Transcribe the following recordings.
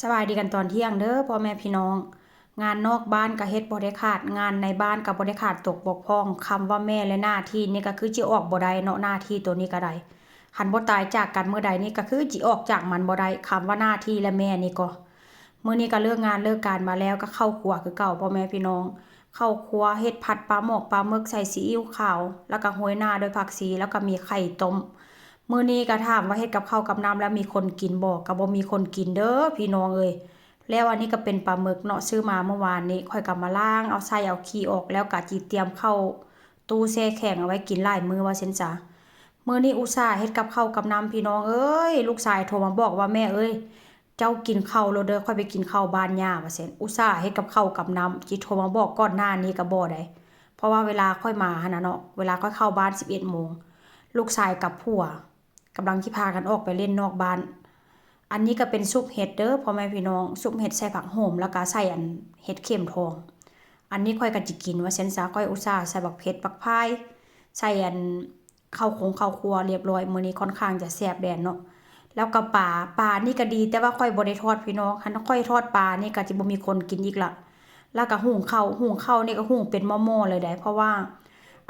สบายดีกันตอนเที่ยงเด้อพ่อแม่พี่น้องงานนอกบ้านก็เฮ็ดบ่ได้ขาดงานในบ้านก็บ่ได้ขาดตกบกพร่องคำว่าแม่และหน้าที่นี่ก็คือจิออกบ่ได้เนาะหน้าที่ตัวนี้ก็ได้หันบ่ตายจากกันเมื่อใดนี่ก็คือจิออกจากมันบ่ได้คำว่าหน้าที่และแม่นี่ก็มื้อนี้ก็เลิกงานเลิกการมาแล้วก็เข้าครัวคือเก่าพ่อแม่พี่น้องเข้าครัวเฮ็ดผัดปลาหมกปลาหมึกใส่ซีอิ๊วขาวแล้วก็โรยหน้าด้วยผักชีแล้วก็มีไข่ต้มมื้อนี้ก็ถามว่าเฮ็ดกับข้าวกับน้ำแล้วมีคนกินบ่ก็บ่มีคนกินเด้อพี่น้องเอ้ย แล้วอันนี้ก็เป็นปลาหมึกเนาะซื้อมาเมื่อวานนี้ค่อยกลับมาล้างเอาไส้เอาขี้ออกแล้วก็จีเตรียมเข้าตู้แช่แข็งเอาไว้กินหลายมื้อว่าซั่นจ้ะมื้อนี้อุตส่าห์เฮ็ดกับข้าวกับน้ำพี่น้องเอ้ยลูกชายโทรมาบอกว่าแม่เอ้ยเจ้ากินข้าวแล้วเด้อค่อยไปกินข้าวบ้านย่าว่าซั่นอุตส่าห์เฮ็ดกับข้าวกับน้ำจิโทรมาบอกก่อนหน้านี้ก็บ่ได้เพราะว่าเวลาค่อยมาหั่นน่ะเนาะเวลาค่อยเข้าบ้าน11 โมงลูกชายกับผัวกำลังสิพากันออกไปเล่นนอกบ้าน อันนี้ก็เป็นซุปเห็ดเด้อพ่อแม่พี่น้องซุปเห็ดใส่ผักโหมแล้วก็ใส่เห็ดเข็มทองอันนี้ค่อยก็จิกินว่าเซนซาค่อยอุตส่าห์ใส่บักเผ็ดบักพายใส่ข้าวข้าวครัวเรียบร้อยมื้อนี้ค่อนข้างจะแซ่บแดนเนาะแล้วก็ปลานี่ก็ดีแต่ว่าค่อยบ่ได้ทอดพี่น้องคันค่อยทอดปลานี่ก็สิบ่มีคนกินอีกละแล้วก็หุงข้าวนี่ก็หุงเป็นหม้อๆเลยได้เพราะว่า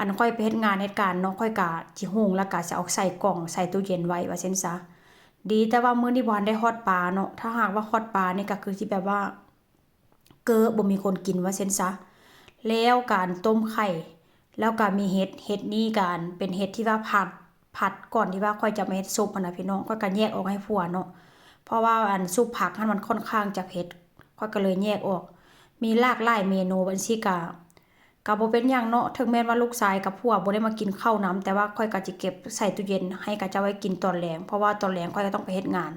อันค่อยไปเฮ็ดงานเฮ็ดการเนาะค่อยก็สิหุงแล้วก็สิเอาใส่กล่องใส่ตู้เย็นไว้ว่าเซ็นซะ ดีแต่ว่ามื้อนี้บ่ทันได้ฮอดปลาเนาะถ้าหากว่าฮอดปลานี่ก็คือสิแบบว่าบ่มีคนกินว่าเซ็นซะแล้วการต้มไข่แล้วก็มีเห็ดนี่การเป็นเห็ดที่ว่าผัดก่อนที่ว่าค่อยจะมาเฮ็ดซุปหั่นน่ะพี่น้องข้อยก็แยกออกให้ผัวเนาะเพราะว่าซุปผักมันค่อนข้างจะเผ็ดข้อยก็เลยแยกออกมีหลากหลายเมนูบัดซี้ก็บ่เป็นหยังเนาะถึงแม้ว่าลูกชายกับผัวบ่ได้มากินข้าวนำแต่ว่าข้อยก็สิเก็บใส่ตู้เย็นให้เขาเจ้าไว้กินตอนแลงเพราะว่าตอนแลงข้อยก็ต้องไปเฮ็ดงาน